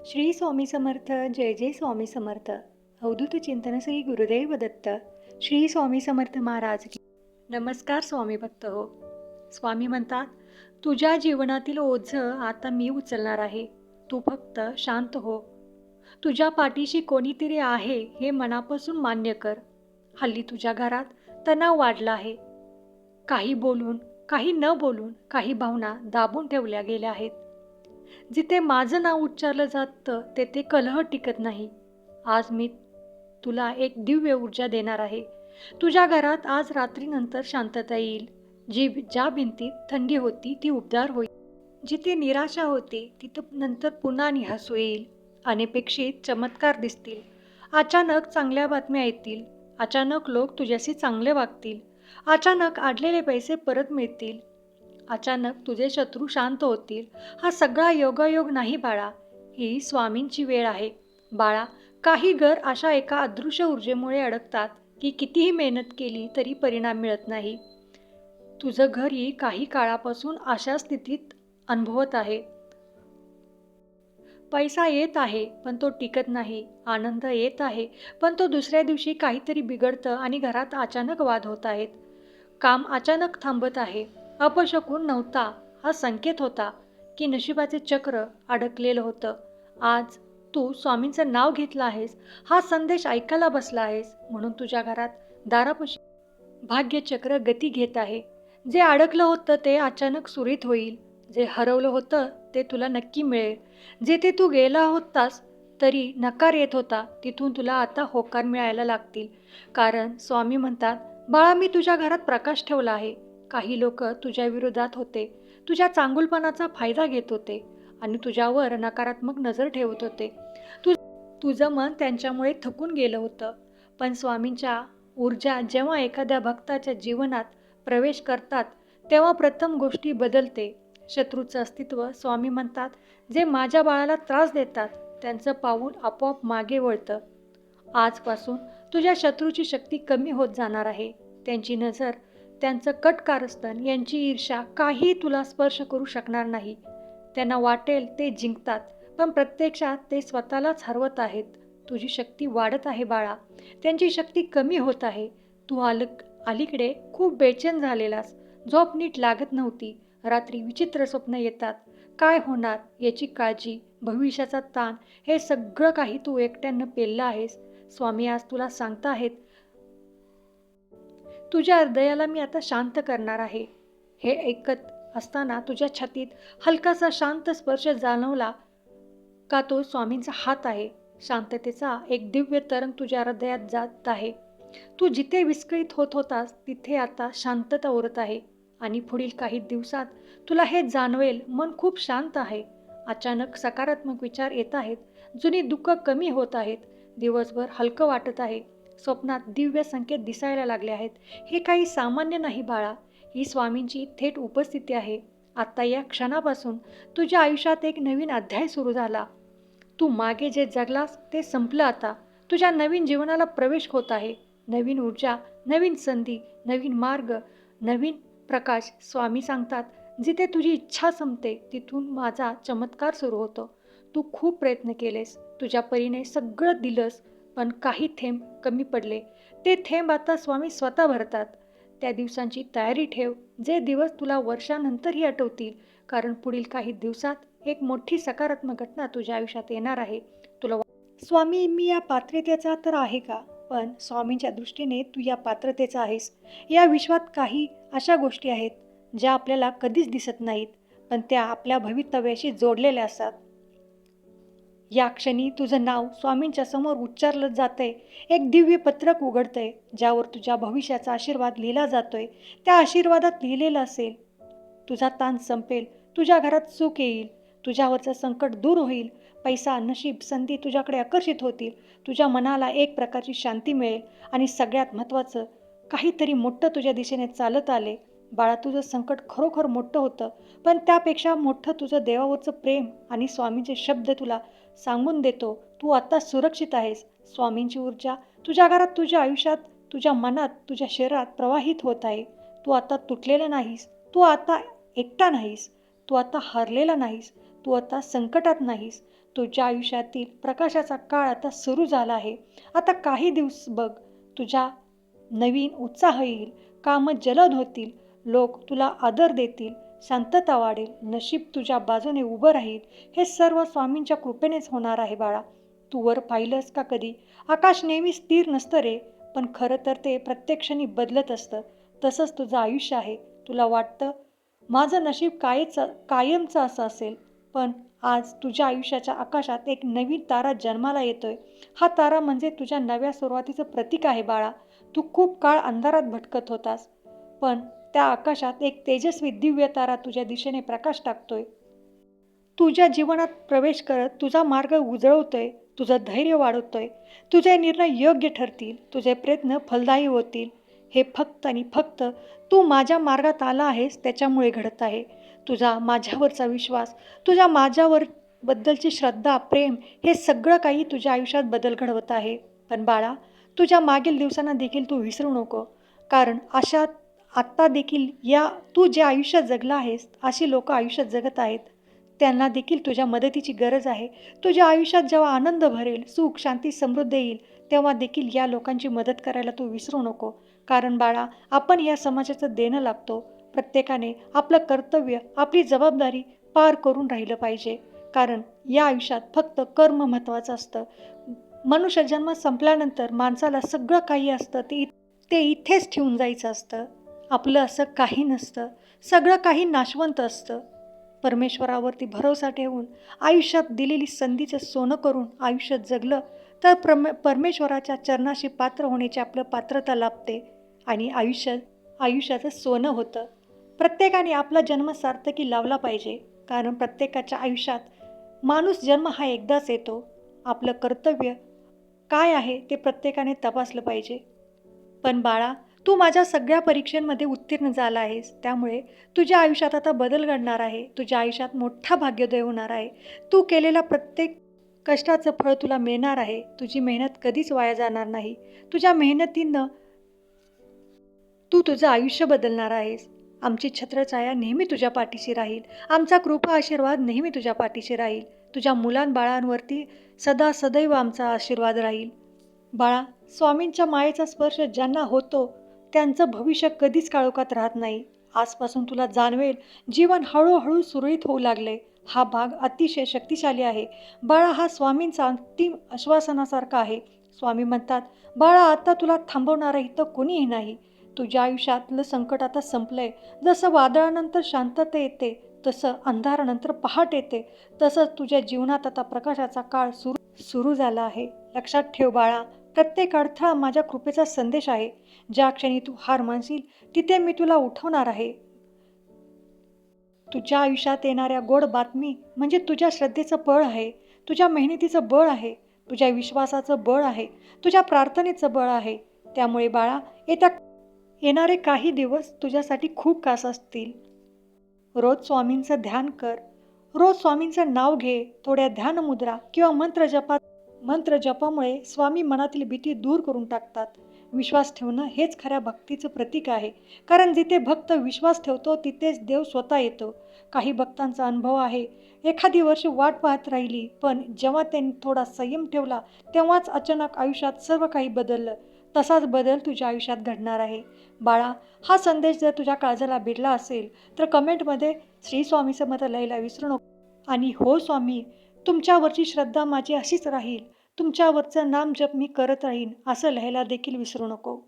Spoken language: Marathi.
श्री स्वामी समर्थ. जय जय स्वामी समर्थ. अवधूत चिंतन श्री गुरुदेव दत्त. श्री स्वामी समर्थ महाराज की. नमस्कार स्वामी भक्त हो. स्वामी म्हणतात, तुझ्या जीवनातील ओझं आता मी उचलणार आहे. तू फक्त शांत हो. तुझ्या पाठीशी कोणीतरी आहे हे मनापासून मान्य कर. हल्ली तुझ्या घरात तणाव वाढला आहे. काही बोलून, काही न बोलून, काही भावना दाबून ठेवल्या गेल्या आहेत. जिथे माझं नाव उच्चारलं जातं तेथे कलह टिकत नाही. आज मी तुला एक दिव्य ऊर्जा देणार आहे. तुझ्या घरात आज रात्रीनंतर शांतता येईल. ज्या भिंतीत थंडी होती ती उबदार होईल. जिथे निराशा होती तिथं नंतर पुन्हा हसू येईल. अनपेक्षित चमत्कार दिसतील. अचानक चांगल्या बातम्या येतील. अचानक लोक तुझ्याशी चांगले वागतील. अचानक अडलेले पैसे परत मिळतील. अचानक तुझे शत्रू शांत होतील. हा सगळा योगायोग नाही बाळा, ही स्वामींची वेळ आहे. बाळा, काही घर अशा एका अदृश्य ऊर्जेमुळे अडकतात की कितीही मेहनत केली तरी परिणाम मिळत नाही. तुझं घरही काही काळापासून अशा स्थितीत अनुभवत आहे. पैसा येत आहे पण तो टिकत नाही. आनंद येत आहे पण तो दुसऱ्या दिवशी काहीतरी बिघडतं आणि घरात अचानक वाद होत आहेत. काम अचानक थांबत आहे. अपशकुन नव्हता, हा संकेत होता की नशिबाचे चक्र अडकलेलं होतं. आज तू स्वामींचं नाव घेतलं आहेस, हा संदेश ऐकायला बसला आहेस, म्हणून तुझ्या घरात दारापाशी भाग्यचक्र गती घेत आहे. जे अडकलं होतं ते अचानक सुरळीत होईल. जे हरवलं होतं ते तुला नक्की मिळेल. जेथे तू गेला होतास तरी नकार येत होता तिथून तुला आता होकार मिळायला लागतील. कारण स्वामी म्हणतात, बाळा, मी तुझ्या घरात प्रकाश ठेवला आहे. काही लोक तुझ्या विरोधात होते, तुझ्या चांगुलपणाचा फायदा घेत होते आणि तुझ्यावर नकारात्मक नजर ठेवत होते. तुझं मन त्यांच्यामुळे थकून गेलं होतं. पण स्वामींच्या ऊर्जा जेव्हा एखाद्या भक्ताच्या जीवनात प्रवेश करतात तेव्हा प्रथम गोष्टी बदलते. शत्रूचं अस्तित्व स्वामी म्हणतात, जे माझ्या बाळाला त्रास देतात त्यांचं पाऊल आपोआप मागे वळतं. आजपासून तुझ्या शत्रूची शक्ती कमी होत जाणार आहे. त्यांची नजर, त्यांचं कट कारस्थान, यांची ईर्ष्या काही तुला स्पर्श करू शकणार नाही. त्यांना वाटेल ते जिंकतात पण प्रत्यक्षात ते स्वतःलाच हरवत आहेत. तुझी शक्ती वाढत आहे बाळा, त्यांची शक्ती कमी होत आहे. तू अलीकडे खूप बेचैन झालेलास. झोप नीट लागत नव्हती. रात्री विचित्र स्वप्न येतात. काय होणार याची काळजी, भविष्याचा ताण, हे सगळं काही तू एकट्यानं पेललं आहेस. स्वामी आज तुला सांगता आहेत, तुझ्या हृदयाला मी आता शांत करणार आहे. हे ऐकत असताना तुझ्या छातीत हलकासा शांत स्पर्श जाणवला का? तो स्वामींचा हात आहे. शांततेचा एक दिव्य तरंग तुझ्या हृदयात जात आहे. तू जिथे विस्कळीत होत होतास तिथे आता शांतता उरत आहे. आणि पुढील काही दिवसात तुला हे जाणवेल, मन खूप शांत आहे. अचानक सकारात्मक विचार येत आहेत. जुनी दुःख कमी होत आहेत. दिवसभर हलकं वाटत आहे. स्वप्नात दिव्य संकेत दिसायला लागले आहेत. हे काही सामान्य नाही बाळा, ही स्वामींची थेट उपस्थिती आहे. आता या क्षणापासून तुझ्या आयुष्यात एक नवीन अध्याय सुरू झाला. तू मागे जे जगलास ते संपलं आता. तुझ्या नवीन जीवनाला प्रवेश होत आहे. नवीन ऊर्जा, नवीन संधी, नवीन मार्ग, नवीन प्रकाश. स्वामी सांगतात, जिथे तुझी इच्छा संपते तिथून माझा चमत्कार सुरू होतो. तू खूप प्रयत्न केलेस, तुझ्या परीने सगळं दिलंस, पण काही थेंब कमी पडले. ते थेंब आता स्वामी स्वतः भरतात. त्या दिवसांची तयारी ठेव, जे दिवस तुला वर्षानंतरही आठवतील. कारण पुढील काही दिवसात एक मोठी सकारात्मक घटना तुझ्या आयुष्यात येणार आहे. स्वामी, मी या पात्रतेचा तर आहे का? पण स्वामींच्या दृष्टीने तू या पात्रतेचा आहेस. या विश्वात काही अशा गोष्टी आहेत ज्या आपल्याला कधीच दिसत नाहीत, पण त्या आपल्या भवितव्याशी जोडलेल्या असतात. या क्षणी तुझं नाव स्वामींच्या समोर उच्चारलं जातंय. एक दिव्य पत्रक उघडतंय ज्यावर तुझ्या भविष्याचा आशीर्वाद लिहिला जातोय. त्या आशीर्वादात लिहिलेलं असेल, तुझा ताण संपेल, तुझ्या घरात सुख येईल, तुझ्यावरचं संकट दूर होईल, पैसा, नशीब, संधी तुझ्याकडे आकर्षित होतील, तुझ्या मनाला एक प्रकारची शांती मिळेल आणि सगळ्यात महत्त्वाचं, काहीतरी मोठं तुझ्या दिशेने चालत आले. बाळा, तुझं संकट खरोखर मोठं होतं, पण त्यापेक्षा मोठं तुझं देवावरचं प्रेम आणि स्वामींचे शब्द तुला सांगून देतो, तू आता सुरक्षित आहेस. स्वामींची ऊर्जा तुझ्या घरात, तुझ्या आयुष्यात, तुझ्या मनात, तुझ्या शरीरात प्रवाहित होत आहे. तू आता तुटलेला नाहीस, तू आता एकटा नाहीस, तू आता हरलेला नाहीस, तू आता संकटात नाहीस, तुझ्या आयुष्यातील प्रकाशाचा काळ आता सुरू झाला आहे. आता काही दिवस बघ, तुझ्या नवीन उत्साह येईल, कामं जलद होतील, लोक तुला आदर देतील, शांतता वाढेल, नशीब तुझ्या बाजूने उभं राहील. हे सर्व स्वामींच्या कृपेनेच होणार आहे बाळा. तू वर पाहिलंस का कधी? आकाश नेहमी स्थिर नसतं रे, पण खरं तर ते प्रत्येक क्षणी बदलत असतं. तसंच तुझं आयुष्य आहे. तुला वाटतं माझं नशीब कायमचं असं असेल, पण आज तुझ्या आयुष्याच्या आकाशात एक नवीन तारा जन्माला येतोय. हा तारा म्हणजे तुझ्या नव्या सुरुवातीचं प्रतीक आहे बाळा. तू खूप काळ अंधारात भटकत होतास, पण त्या आकाशात एक तेजस्वी दिव्य तारा तुझ्या दिशेने प्रकाश टाकतोय. तुझ्या जीवनात प्रवेश करत तुझा मार्ग उजळवतोय, तुझं धैर्य वाढवतोय. तुझे निर्णय योग्य ठरतील, तुझे प्रयत्न फलदायी होतील. हे फक्त आणि फक्त तू माझ्या मार्गात आला आहेस त्याच्यामुळे घडत आहे. तुझा माझ्यावरचा विश्वास, तुझ्या माझ्यावर बद्दलची श्रद्धा, प्रेम, हे सगळं काही तुझ्या आयुष्यात बदल घडवत आहे. पण बाळा, तुझ्या मागील दिवसांना देखील तू विसरू नको, कारण आत्ता देखील तू जे आयुष्य जगलं आहेस, अशी लोक आयुष्यात जगत आहेत. त्यांना देखील तुझ्या मदतीची गरज आहे. तुझ्या आयुष्यात जेव्हा आनंद भरेल, सुख, शांती, समृद्धी येईल, तेव्हा देखील या लोकांची मदत करायला तू विसरू नको. कारण बाळा, आपण या समाजाचं देणं लागतो. प्रत्येकाने आपलं कर्तव्य, आपली जबाबदारी पार करून राहिलं पाहिजे. कारण या आयुष्यात फक्त कर्म महत्त्वाचं असतं. मनुष्य जन्म संपल्यानंतर माणसाला सगळं काही असतं ते इथेच ठेवून जायचं असतं. आपलं असं काही नसतं. सगळं काही नाशवंत असतं. परमेश्वरावरती भरोसा ठेवून आयुष्यात दिलेली संधीचं सोनं करून आयुष्य जगलं तर परमेश्वराच्या चरणाशी पात्र होण्याची आपलं पात्रता लाभते आणि आयुष्याचं सोनं होतं. प्रत्येकाने आपला जन्म सार्थकी लावला पाहिजे, कारण प्रत्येकाच्या आयुष्यात माणूस जन्म हा एकदाच येतो. आपलं कर्तव्य काय आहे ते प्रत्येकाने तपासलं पाहिजे. पण बाळा, तू माझ्या सगळ्या परीक्षांमध्ये उत्तीर्ण झाला आहेस, त्यामुळे तुझ्या आयुष्यात आता बदल घडणार आहे. तुझ्या आयुष्यात मोठा भाग्योदय होणार आहे. तू केलेल्या प्रत्येक कष्टाचं फळ तुला मिळणार आहे. तुझी मेहनत कधीच वाया जाणार नाही. तुझ्या मेहनतीनं तू तुझं आयुष्य बदलणार आहेस. आमची छत्रछाया नेहमी तुझ्या पाठीशी राहील. आमचा कृपा आशीर्वाद नेहमी तुझ्या पाठीशी राहील. तुझ्या मुलांबाळांवरती सदैव आमचा आशीर्वाद राहील. बाळा, स्वामींच्या मायेचा स्पर्श ज्यांना होतो त्यांचं भविष्य कधीच काळोखात राहत नाही. आजपासून तुला जाणवेल, जीवन हळूहळू सुरळीत होऊ लागले. हा भाग अतिशय शक्तिशाली आहे. बाळा, हा स्वामींचा अंतिम आश्वासनासारखा आहे. स्वामी म्हणतात, बाळा, आता तुला थांबवणारं इथं कोणीही नाही. तुझ्या आयुष्यातलं संकट आता संपलंय. जसं वादळानंतर शांतता येते, तसं अंधारानंतर पहाट येते, तसंच तुझ्या जीवनात आता प्रकाशाचा काळ सुरू झाला आहे. लक्षात ठेव बाळा, प्रत्येक अडथळा माझ्या कृपेचा संदेश आहे. ज्या क्षणी तू हार मानशील, तिथे मी तुला उठवणार आहे. तुझ्या आयुष्यात येणाऱ्या गोड बातमी म्हणजे तुझ्या श्रद्धेचं बळ आहे, तुझ्या मेहनतीचं बळ आहे, तुझ्या विश्वासाचं बळ आहे, तुझ्या प्रार्थनेचं बळ आहे. त्यामुळे बाळा, येणारे काही दिवस तुझ्यासाठी खूप खास असतील. रोज स्वामींचं ध्यान कर. रोज स्वामींचं नाव घे. थोड्या ध्यानमुद्रा किंवा मंत्रजपामुळे स्वामी मनातील भीती दूर करून टाकतात. विश्वास ठेवणं हेच खऱ्या भक्तीचं प्रतीक आहे. कारण जिथे भक्त विश्वास ठेवतो तिथेच देव स्वतः येतो. काही भक्तांचा अनुभव आहे, एखादी वर्ष वाट पाहत राहिली, पण जेव्हा त्यांनी थोडा संयम ठेवला तेव्हाच अचानक आयुष्यात सर्व काही बदललं. तसाच बदल तुझ्या आयुष्यात घडणार आहे. बाळा, हा संदेश जर तुझ्या काळजाला भिडला असेल तर कमेंटमध्ये श्री स्वामी समर्थ लिहायला विसरू नको. आणि हो स्वामी, तुमच्यावरची श्रद्धा माझी अशीच राहील. तुमच्यावरचं नाम जप मी करत राहीन असं लिहायला देखील विसरू नको.